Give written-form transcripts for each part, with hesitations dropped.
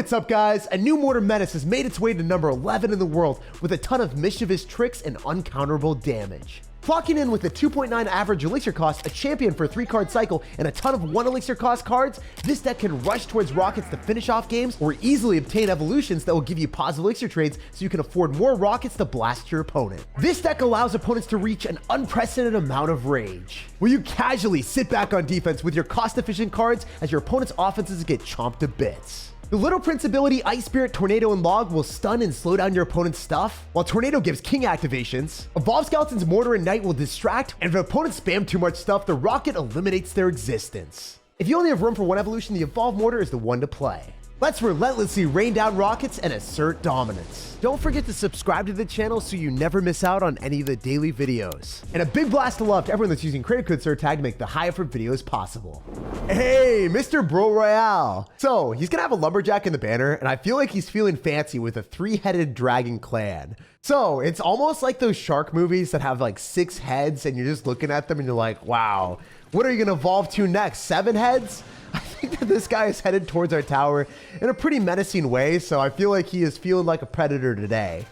what's up, guys? A new Mortar menace has made its way to number 11 in the world with a ton of mischievous tricks and uncounterable damage. Clocking in with a 2.9 average elixir cost, a champion for a 3-card cycle, and a ton of 1 elixir cost cards, this deck can rush towards rockets to finish off games or easily obtain evolutions that will give you positive elixir trades so you can afford more rockets to blast your opponent. This deck allows opponents to reach an unprecedented amount of rage, where you casually sit back on defense with your cost-efficient cards as your opponent's offenses get chomped to bits. The Little Prince ability Ice Spirit, Tornado, and Log will stun and slow down your opponent's stuff, while Tornado gives King activations. Evolve Skeleton's Mortar and Knight will distract, and if an opponent spams too much stuff, the Rocket eliminates their existence. If you only have room for one evolution, the Evolve Mortar is the one to play. Let's relentlessly rain down rockets and assert dominance. Don't forget to subscribe to the channel so you never miss out on any of the daily videos. And a big blast of love to everyone that's using creator code SirTag to make the high effort videos possible. Hey, Mr. Bro Royale. So he's gonna have a lumberjack in the banner, and I feel like he's feeling fancy with a 3-headed dragon clan. So it's almost like those shark movies that have like 6 heads and you're just looking at them and you're like, wow, what are you gonna evolve to next? 7 heads? I think that this guy is headed towards our tower in a pretty menacing way, so I feel like he is feeling like a predator today.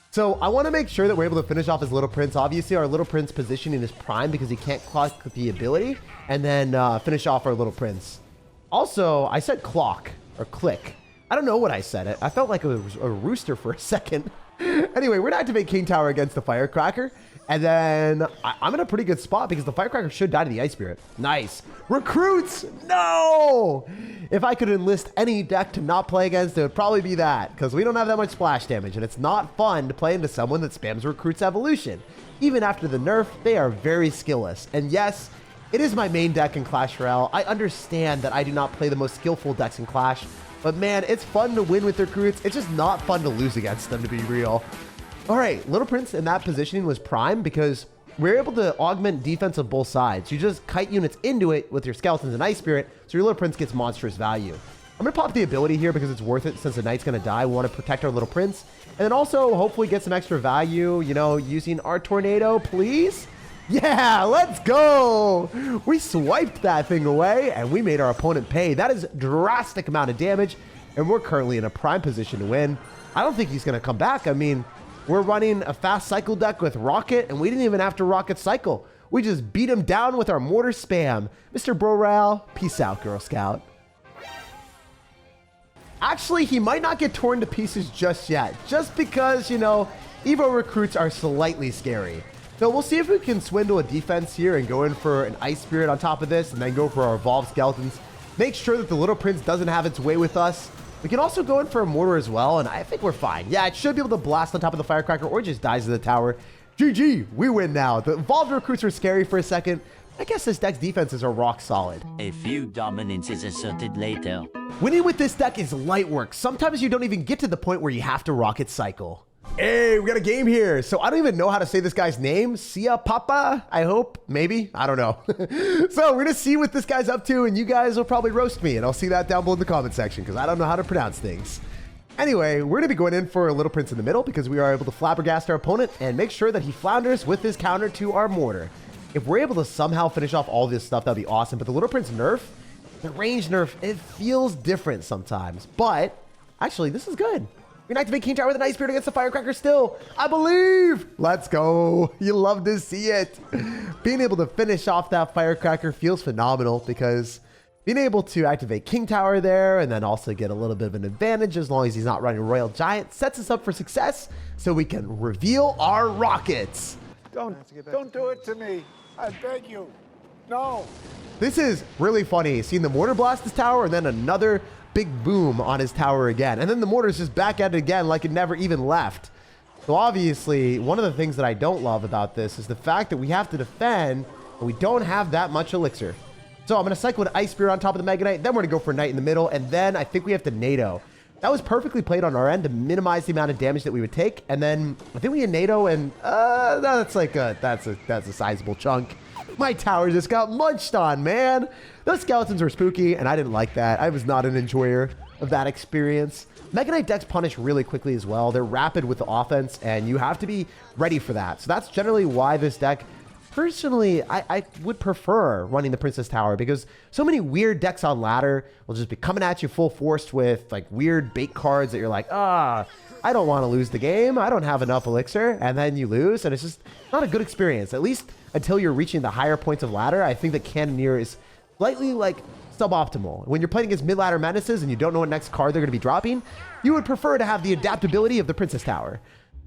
So I want to make sure that we're able to finish off his Little Prince. Obviously, our Little Prince positioning is prime because he can't clock the ability, and then finish off our Little Prince. Also, I said clock or click. I don't know what I said. I felt like it was a rooster for a second. Anyway, we're going to activate King Tower against the Firecracker. And then I'm in a pretty good spot because the Firecracker should die to the Ice Spirit. Nice. Recruits! No! If I could enlist any deck to not play against, it would probably be that, because we don't have that much splash damage, and it's not fun to play into someone that spams Recruits Evolution. Even after the nerf, they are very skillless. And yes, it is my main deck in Clash Royale. I understand that I do not play the most skillful decks in Clash, but man, it's fun to win with Recruits. It's just not fun to lose against them, to be real. All right, Little Prince in that positioning was prime because we're able to augment defense on both sides. You just kite units into it with your Skeletons and Ice Spirit, so your Little Prince gets monstrous value. I'm going to pop the ability here because it's worth it since the Knight's going to die. We want to protect our Little Prince, and then also hopefully get some extra value, you know, using our Tornado, please. Yeah, let's go. We swiped that thing away, and we made our opponent pay. That is a drastic amount of damage, and we're currently in a prime position to win. I don't think he's going to come back. I mean, we're running a fast cycle deck with Rocket, and we didn't even have to Rocket cycle. We just beat him down with our Mortar spam. Mr. Bro Royale, peace out, Girl Scout. Actually, he might not get torn to pieces just yet, just because, you know, Evo Recruits are slightly scary. So we'll see if we can swindle a defense here and go in for an Ice Spirit on top of this, and then go for our Evolved Skeletons. Make sure that the Little Prince doesn't have its way with us. We can also go in for a Mortar as well, and I think we're fine. Yeah, it should be able to blast on top of the Firecracker or just dies to the tower. GG, we win now. The Evolved Recruits were scary for a second. I guess this deck's defenses are rock solid. A few dominance is asserted later. Winning with this deck is light work. Sometimes you don't even get to the point where you have to Rocket cycle. Hey, we got a game here. So I don't even know how to say this guy's name. Sia Papa, I hope, maybe, I don't know. So we're gonna see what this guy's up to, and you guys will probably roast me, and I'll see that down below in the comment section because I don't know how to pronounce things. Anyway, we're gonna be going in for a Little Prince in the middle because we are able to flabbergast our opponent and make sure that he flounders with his counter to our Mortar. If we're able to somehow finish off all this stuff, that'd be awesome. But the Little Prince nerf, the range nerf, it feels different sometimes. But actually, this is good. We're gonna activate King Tower with an Ice Spirit against the Firecracker still. I believe. Let's go. You love to see it. Being able to finish off that Firecracker feels phenomenal because being able to activate King Tower there and then also get a little bit of an advantage as long as he's not running Royal Giant sets us up for success so we can reveal our rockets. Don't do it to me. I beg you. No. This is really funny, seeing the Mortar blast his tower and then another big boom on his tower again. And then the Mortar's just back at it again like it never even left. So obviously, one of the things that I don't love about this is the fact that we have to defend, but we don't have that much elixir. So I'm going to cycle an Ice Spear on top of the Mega Knight, then we're going to go for a Knight in the middle, and then I think we have to NATO. That was perfectly played on our end to minimize the amount of damage that we would take, and then I think we had NATO, and that's a sizable chunk. My tower just got munched on, man. Those skeletons were spooky, and I didn't like that. I was not an enjoyer of that experience. Mega Knight decks punish really quickly as well. They're rapid with the offense, and you have to be ready for that. So that's generally why this deck personally, I would prefer running the Princess Tower because so many weird decks on ladder will just be coming at you full force with like weird bait cards that you're like, I don't want to lose the game. I don't have enough elixir. And then you lose, and it's just not a good experience. At least until you're reaching the higher points of ladder, I think that Cannoneer is slightly like suboptimal. When you're playing against mid-ladder menaces and you don't know what next card they're going to be dropping, you would prefer to have the adaptability of the Princess Tower.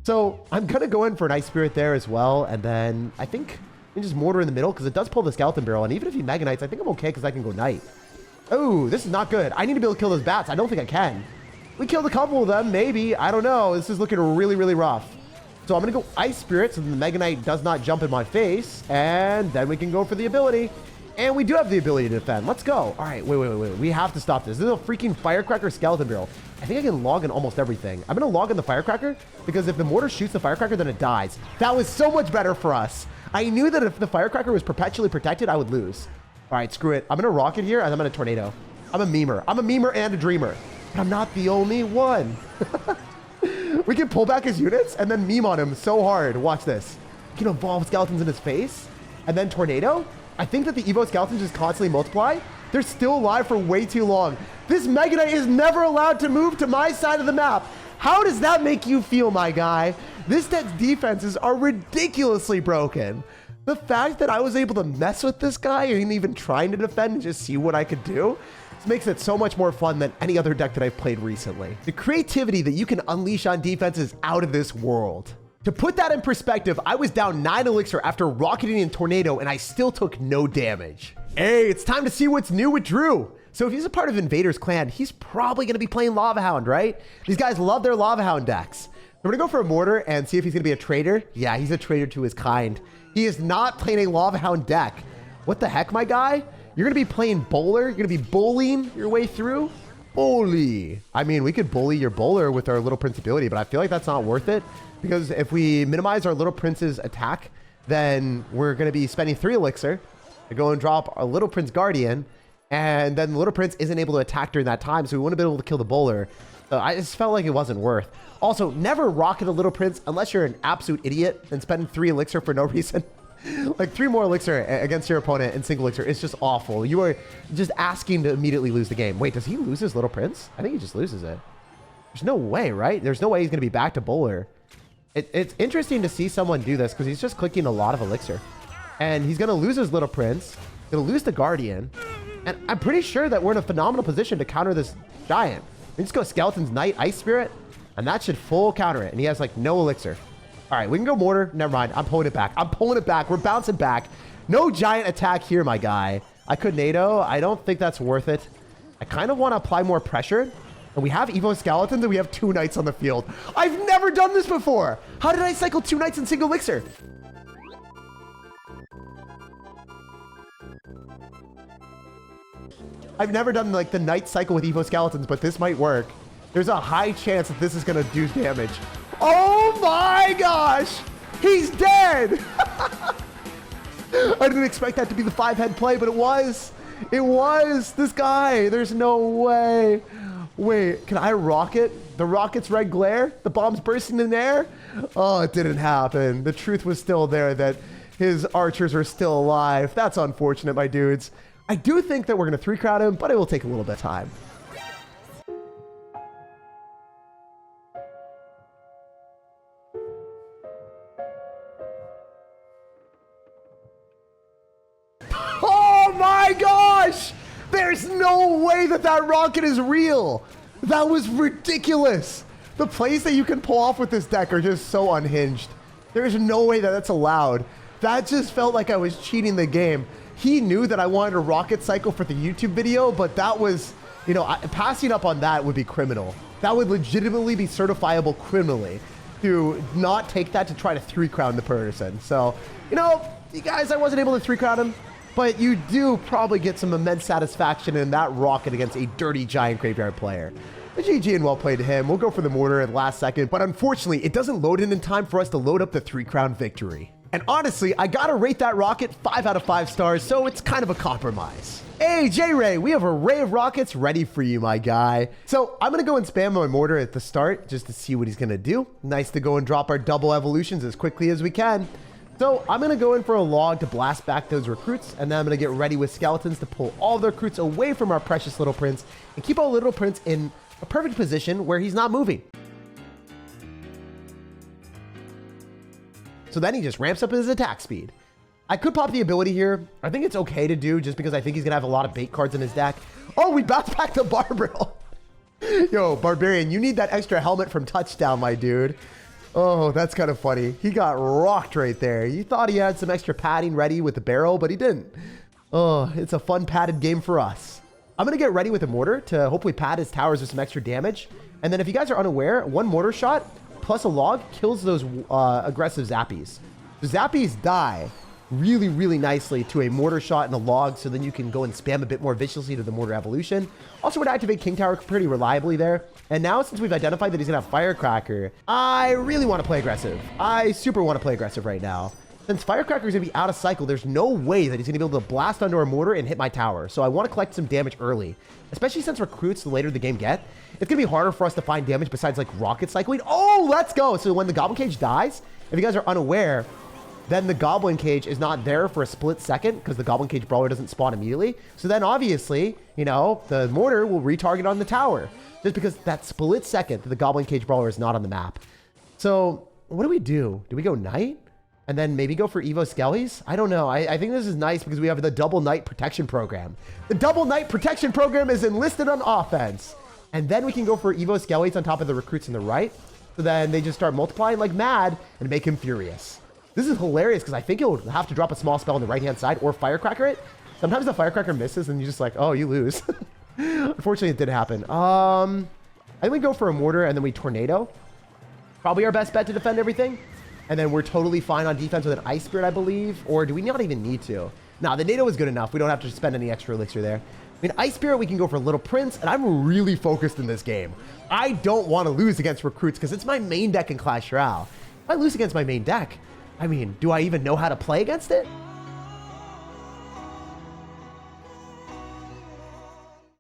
So I'm going to go in for an Ice Spirit there as well. And then I think you just Mortar in the middle because it does pull the Skeleton Barrel. And even if he Mega Knights, I think I'm okay because I can go Knight. Oh, this is not good. I need to be able to kill those bats. I don't think I can. We killed a couple of them, maybe. I don't know. This is looking really, really rough. So I'm going to go Ice Spirit so the Mega Knight does not jump in my face. And then we can go for the ability. And we do have the ability to defend. Let's go. All right, wait. We have to stop this. This is a freaking Firecracker Skeleton Barrel. I think I can log in almost everything. I'm going to log in the Firecracker because if the Mortar shoots the Firecracker, then it dies. That was so much better for us. I knew that if the Firecracker was perpetually protected, I would lose. All right, screw it. I'm going to Rocket here, and I'm going to Tornado. I'm a memer. I'm a memer and a dreamer. But I'm not the only one. We can pull back his units and then meme on him so hard. Watch this. We can evolve skeletons in his face and then Tornado. I think that the Evo skeletons just constantly multiply. They're still alive for way too long. This Mega Knight is never allowed to move to my side of the map. How does that make you feel, my guy? This deck's defenses are ridiculously broken. The fact that I was able to mess with this guy and even trying to defend and just see what I could do, this makes it so much more fun than any other deck that I've played recently. The creativity that you can unleash on defense is out of this world. To put that in perspective, I was down 9 elixir after rocketing in Tornado and I still took no damage. Hey, it's time to see what's new with Drew. So if he's a part of Invader's clan, he's probably going to be playing Lava Hound, right? These guys love their Lava Hound decks. We're going to go for a Mortar and see if he's going to be a traitor. Yeah, he's a traitor to his kind. He is not playing a Lava Hound deck. What the heck, my guy? You're going to be playing Bowler? You're going to be bullying your way through? Bully. I mean, we could bully your Bowler with our Little Prince ability, but I feel like that's not worth it. Because if we minimize our Little Prince's attack, then we're going to be spending 3 elixir to go and drop our Little Prince Guardian. And then the Little Prince isn't able to attack during that time, so we wouldn't be able to kill the Bowler. So I just felt like it wasn't worth. Also, never rocket a Little Prince unless you're an absolute idiot and spend 3 elixir for no reason. Like 3 more elixir against your opponent in single elixir. It's just awful. You are just asking to immediately lose the game. Wait, does he lose his Little Prince? I think he just loses it. There's no way, right? There's no way he's going to be back to Bowler. It's interesting to see someone do this because he's just clicking a lot of elixir. And he's going to lose his Little Prince. Going to lose the Guardian. And I'm pretty sure that we're in a phenomenal position to counter this Giant. We just go Skeleton's Knight, Ice Spirit, and that should full counter it. And he has like no elixir. All right, we can go Mortar. Never mind. I'm pulling it back. I'm pulling it back. We're bouncing back. No Giant attack here, my guy. I could NATO. I don't think that's worth it. I kind of want to apply more pressure. And we have Evo Skeletons and we have 2 Knights on the field. I've never done this before. How did I cycle 2 Knights in single elixir? I've never done like the Knight cycle with Evo Skeletons, but this might work. There's a high chance that this is going to do damage. Oh my gosh! He's dead! I didn't expect that to be the 5-head play, but it was. It was. This guy. There's no way. Wait, can I rocket? The rocket's red glare? The bomb's bursting in the air? Oh, it didn't happen. The truth was still there that his archers are still alive. That's unfortunate, my dudes. I do think that we're going to 3-crowd him, but it will take a little bit of time. Oh my gosh! There's no way that that rocket is real. That was ridiculous. The plays that you can pull off with this deck are just so unhinged. There's no way that that's allowed. That just felt like I was cheating the game. He knew that I wanted a rocket cycle for the YouTube video, but that was, you know, passing up on that would be criminal. That would legitimately be certifiable criminally to not take that to try to 3-crown the person. So, you know, you guys, I wasn't able to 3-crown him. But you do probably get some immense satisfaction in that rocket against a dirty Giant Graveyard player. But GG and well played to him. We'll go for the Mortar at the last second. But unfortunately, it doesn't load in time for us to load up the 3-crown victory. And honestly, I gotta rate that rocket 5 out of 5 stars, so it's kind of a compromise. Hey, J-Ray, we have a ray of rockets ready for you, my guy. So I'm gonna go and spam my Mortar at the start just to see what he's gonna do. Nice to go and drop our double evolutions as quickly as we can. So I'm going to go in for a log to blast back those recruits, and then I'm going to get ready with skeletons to pull all the recruits away from our precious little prince and keep our little prince in a perfect position where he's not moving. So then he just ramps up his attack speed. I could pop the ability here. I think it's okay to do just because I think he's going to have a lot of bait cards in his deck. Oh, we bounced back to Barbarian. Yo, Barbarian, you need that extra helmet from Touchdown, my dude. Oh, that's kind of funny. He got rocked right there. You thought he had some extra padding ready with the barrel, but he didn't. Oh, it's a fun padded game for us. I'm going to get ready with a mortar to hopefully pad his towers with some extra damage. And then if you guys are unaware, one mortar shot plus a log kills those aggressive Zappies. The Zappies die really, really nicely to a mortar shot and a log, so then you can go and spam a bit more viciously to the mortar evolution. Also would activate King Tower pretty reliably there. And now since we've identified that he's gonna have Firecracker, I really want to play aggressive. I super want to play aggressive right now. Since Firecracker is gonna be out of cycle, there's no way that he's gonna be able to blast onto our mortar and hit my tower. So I want to collect some damage early, especially since recruits the later the game get. It's gonna be harder for us to find damage besides like rocket cycling. Oh, let's go. So when the Goblin Cage dies, if you guys are unaware, then the Goblin Cage is not there for a split second because the Goblin Cage Brawler doesn't spawn immediately. So then obviously, you know, the mortar will retarget on the tower just because that split second that the Goblin Cage Brawler is not on the map. So what do? Do we go Knight and then maybe go for Evo Skellies? I don't know. I think this is nice because we have the Double Knight Protection Program. The Double Knight Protection Program is enlisted on offense. And then we can go for Evo Skellies on top of the recruits on the right. So then they just start multiplying like mad and make him furious. This is hilarious because I think he'll have to drop a small spell on the right-hand side or Firecracker it. Sometimes the Firecracker misses and you're just like, oh, you lose. Unfortunately, it did happen. I think we go for a mortar and then we tornado. Probably our best bet to defend everything. And then we're totally fine on defense with an Ice Spirit, I believe. Or do we not even need to? No, the NATO is good enough. We don't have to spend any extra elixir there. I mean, Ice Spirit, we can go for Little Prince, and I'm really focused in this game. I don't want to lose against recruits because it's my main deck in Clash Royale. If I lose against my main deck, I mean, do I even know how to play against it?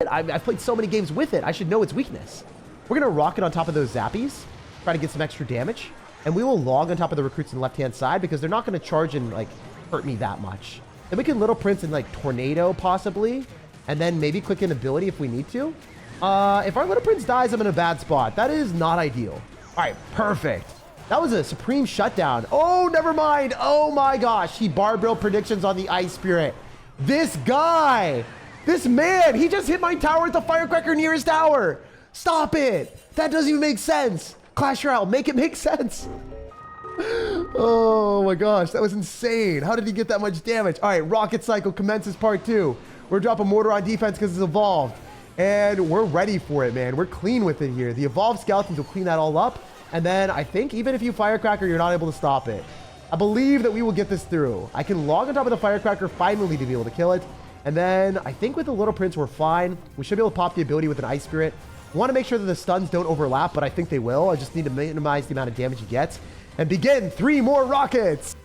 I've played so many games with it. I should know its weakness. We're going to rocket on top of those Zappies, try to get some extra damage, and we will log on top of the recruits on the left-hand side because they're not going to charge and, like, hurt me that much. Then we can Little Prince and, like, Tornado, possibly, and then maybe click an ability if we need to. If our Little Prince dies, I'm in a bad spot. That is not ideal. All right, perfect. That was a supreme shutdown. Oh, never mind. Oh my gosh. He barbell predictions on the Ice Spirit. This guy, this man, he just hit my tower with the Firecracker near his tower. Stop it. That doesn't even make sense. Clash Royale, make it make sense. Oh my gosh, that was insane. How did he get that much damage? All right, Rocket Cycle commences part 2. We're dropping Mortar on defense because it's evolved. And we're ready for it, man. We're clean with it here. The evolved skeletons will clean that all up. And then I think even if you Firecracker, you're not able to stop it. I believe that we will get this through. I can log on top of the Firecracker finally to be able to kill it. And then I think with the Little Prince, we're fine. We should be able to pop the ability with an Ice Spirit. I want to make sure that the stuns don't overlap, but I think they will. I just need to minimize the amount of damage he gets. And begin 3 more rockets.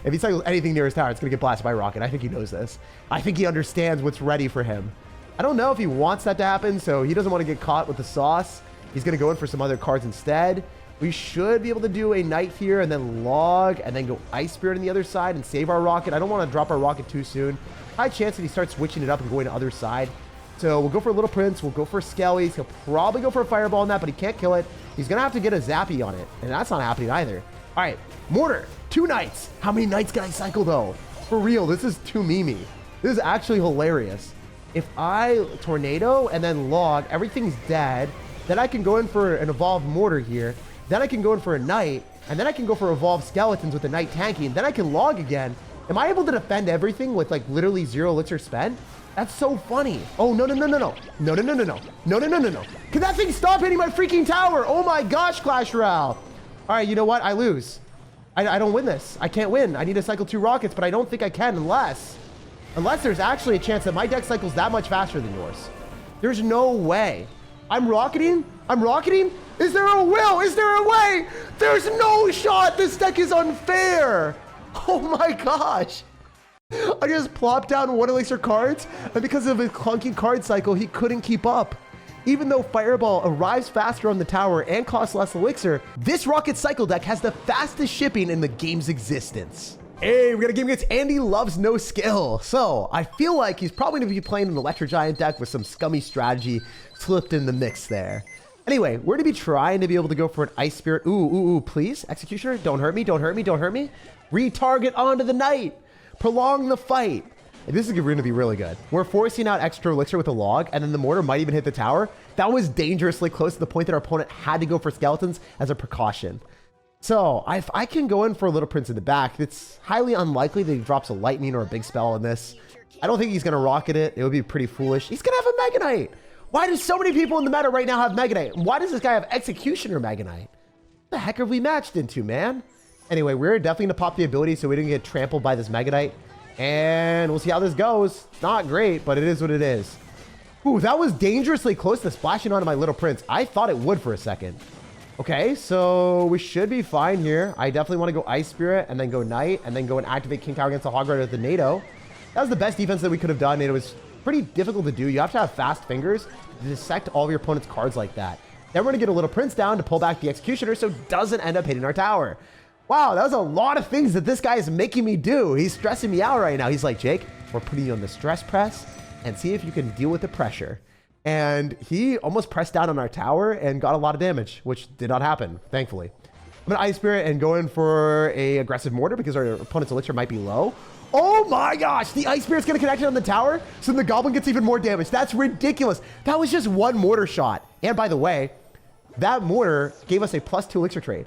If he cycles anything near his tower, it's going to get blasted by a rocket. I think he knows this. I think he understands what's ready for him. I don't know if he wants that to happen, so he doesn't want to get caught with the sauce. He's going to go in for some other cards instead. We should be able to do a Knight here and then log and then go Ice Spirit on the other side and save our rocket. I don't want to drop our rocket too soon. High chance that he starts switching it up and going to the other side. So we'll go for a Little Prince. We'll go for Skellies. He'll probably go for a Fireball on that, but he can't kill it. He's going to have to get a Zappy on it, and that's not happening either. All right, Mortar, 2 Knights. How many Knights can I cycle, though? For real, this is too memey. This is actually hilarious. If I Tornado and then log, everything's dead. Then I can go in for an Evolved Mortar here. Then I can go in for a Knight. And then I can go for Evolved Skeletons with the Knight tanking. Then I can log again. Am I able to defend everything with like literally 0 elixir spent? That's so funny. Oh, no, no, no, no, no. No, no, no, no, no. No, no, no, no, no. Can that thing stop hitting my freaking tower? Oh my gosh, Clash Royale. All right, you know what? I lose. I don't win this. I can't win. I need to cycle 2 rockets, but I don't think I can unless there's actually a chance that my deck cycles that much faster than yours. There's no way. I'm rocketing. I'm rocketing. Is there a will? Is there a way? There's no shot. This deck is unfair. Oh my gosh. I just plopped down 1 elixir cards, and because of his clunky card cycle, he couldn't keep up. Even though Fireball arrives faster on the tower and costs less elixir, this Rocket Cycle deck has the fastest shipping in the game's existence. Hey, we got a game against Andy Loves No Skill. So I feel like he's probably going to be playing an Electro Giant deck with some scummy strategy slipped in the mix there. Anyway, we're going to be trying to be able to go for an Ice Spirit. Ooh, please. Executioner, don't hurt me, don't hurt me, don't hurt me. Retarget onto the Knight. Prolong the fight. This is going to be really good. We're forcing out extra elixir with a log, and then the mortar might even hit the tower. That was dangerously close to the point that our opponent had to go for skeletons as a precaution. So if I can go in for a Little Prince in the back, it's highly unlikely that he drops a lightning or a big spell on this. I don't think he's going to rocket it. It would be pretty foolish. He's going to have a Mega Knight. Why do so many people in the meta right now have Mega Knight? Why does this guy have Executioner Mega Knight? What the heck have we matched into, man? Anyway, we're definitely going to pop the ability so we didn't get trampled by this Mega Knight. And we'll see how this goes. It's not great, but it is what it is. Ooh, that was dangerously close to splashing onto my Little Prince. I thought it would for a second. Okay, so we should be fine here. I definitely want to go Ice Spirit and then go Knight and then go and activate King Tower against the Hog Rider with the NATO. That was the best defense that we could have done. It was pretty difficult to do. You have to have fast fingers to dissect all of your opponent's cards like that. Then we're going to get a Little Prince down to pull back the Executioner so it doesn't end up hitting our tower. Wow, that was a lot of things that this guy is making me do. He's stressing me out right now. He's like, Jake, we're putting you on the stress press and see if you can deal with the pressure. And he almost pressed down on our tower and got a lot of damage, which did not happen, thankfully. I'm going to Ice Spirit and go in for a aggressive Mortar because our opponent's elixir might be low. Oh my gosh, the Ice Spirit's going to connect it on the tower, so the Goblin gets even more damage. That's ridiculous. That was just one Mortar shot. And by the way, that Mortar gave us a +2 elixir trade.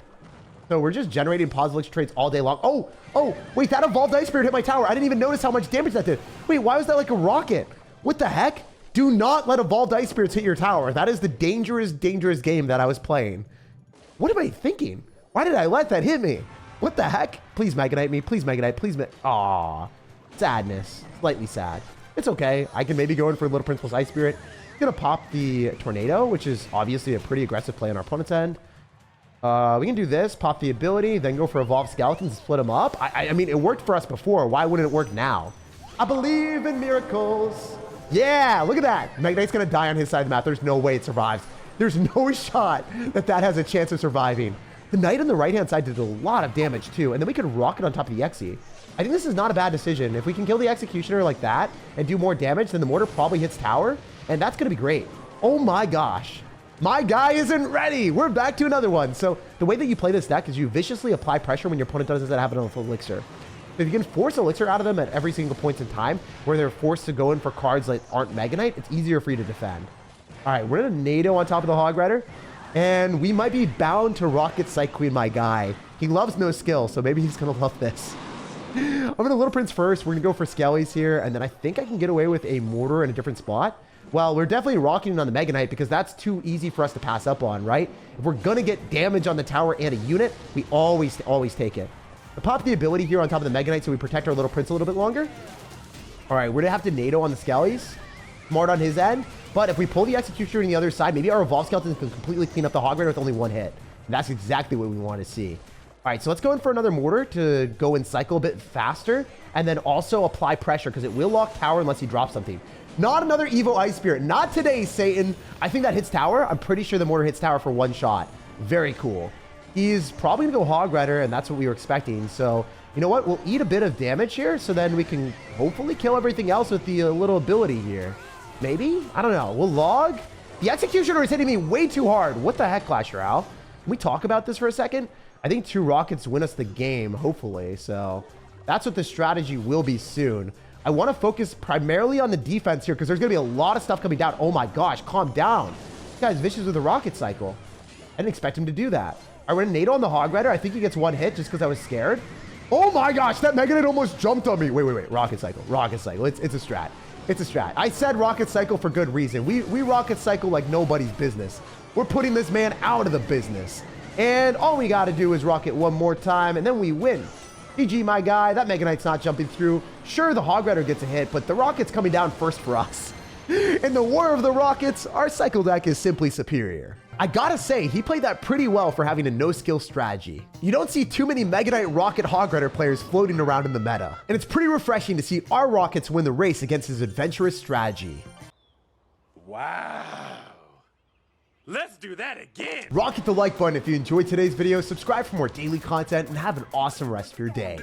So we're just generating positive elixir trades all day long. Oh, wait, that evolved Ice Spirit hit my tower. I didn't even notice how much damage that did. Wait, why was that like a rocket? What the heck? Do not let evolved Ice Spirits hit your tower. That is the dangerous, dangerous game that I was playing. What am I thinking? Why did I let that hit me? What the heck? Please Mega Knight me. Please Mega Knight. Please. Aww. Sadness. Slightly sad. It's okay. I can maybe go in for Little Prince plus Ice Spirit. Gonna pop the Tornado, which is obviously a pretty aggressive play on our opponent's end. We can do this, pop the ability, then go for Evolved Skeletons and split them up. I mean, it worked for us before. Why wouldn't it work now? I believe in miracles. Yeah, look at that. Mega Knight's going to die on his side of the map. There's no way it survives. There's no shot that that has a chance of surviving. The Knight on the right-hand side did a lot of damage, too. And then we could rocket on top of the Exy. I think this is not a bad decision. If we can kill the Executioner like that and do more damage, then the Mortar probably hits tower. And that's going to be great. Oh my gosh. My guy isn't ready. We're back to another one. So the way that you play this deck is you viciously apply pressure when your opponent doesn't have enough elixir. If you can force elixir out of them at every single point in time where they're forced to go in for cards that aren't Mega Knight, it's easier for you to defend. All right, we're in a NATO on top of the Hog Rider, and we might be bound to Rocket Psych Queen my guy. He loves no skill, so maybe he's going to love this. I'm going to Little Prince first. We're going to go for Skellies here, and then I think I can get away with a Mortar in a different spot. Well, we're definitely rocking on the Mega Knight because that's too easy for us to pass up on, right? If we're going to get damage on the tower and a unit, we always take it. I pop the ability here on top of the Mega Knight so we protect our Little Prince a little bit longer. All right, we're going to have to NATO on the Skellies. Smart on his end. But if we pull the Executioner on the other side, maybe our Evolved Skeleton can completely clean up the Hog Rider with only one hit. And that's exactly what we want to see. All right, so let's go in for another Mortar to go and cycle a bit faster. And then also apply pressure because it will lock tower unless he drops something. Not another Evo Ice Spirit. Not today, Satan. I think that hits tower. I'm pretty sure the Mortar hits tower for one shot. Very cool. He's probably going to go Hog Rider, and that's what we were expecting. So, you know what? We'll eat a bit of damage here, so then we can hopefully kill everything else with the little ability here. Maybe? I don't know. We'll log. The Executioner is hitting me way too hard. What the heck, Clash Royale? Can we talk about this for a second? I think 2 rockets win us the game, hopefully. So, that's what the strategy will be soon. I want to focus primarily on the defense here because there's going to be a lot of stuff coming down. Oh my gosh, calm down. This guy's vicious with a rocket cycle. I didn't expect him to do that. I went NATO on the Hog Rider. I think he gets one hit just because I was scared. Oh my gosh, that Mega Knight almost jumped on me. Wait. Rocket cycle. Rocket cycle. It's a strat. It's a strat. I said rocket cycle for good reason. We rocket cycle like nobody's business. We're putting this man out of the business. And all we got to do is rocket one more time and then we win. GG, my guy. That Mega Knight's not jumping through. Sure, the Hog Rider gets a hit, but the Rocket's coming down first for us. In the War of the Rockets, our Cycle deck is simply superior. I gotta say, he played that pretty well for having a no-skill strategy. You don't see too many Mega Knight Rocket Hog Rider players floating around in the meta, and it's pretty refreshing to see our Rockets win the race against his adventurous strategy. Wow. do that again. Rocket the like button if you enjoyed today's video, subscribe for more daily content, and have an awesome rest of your day.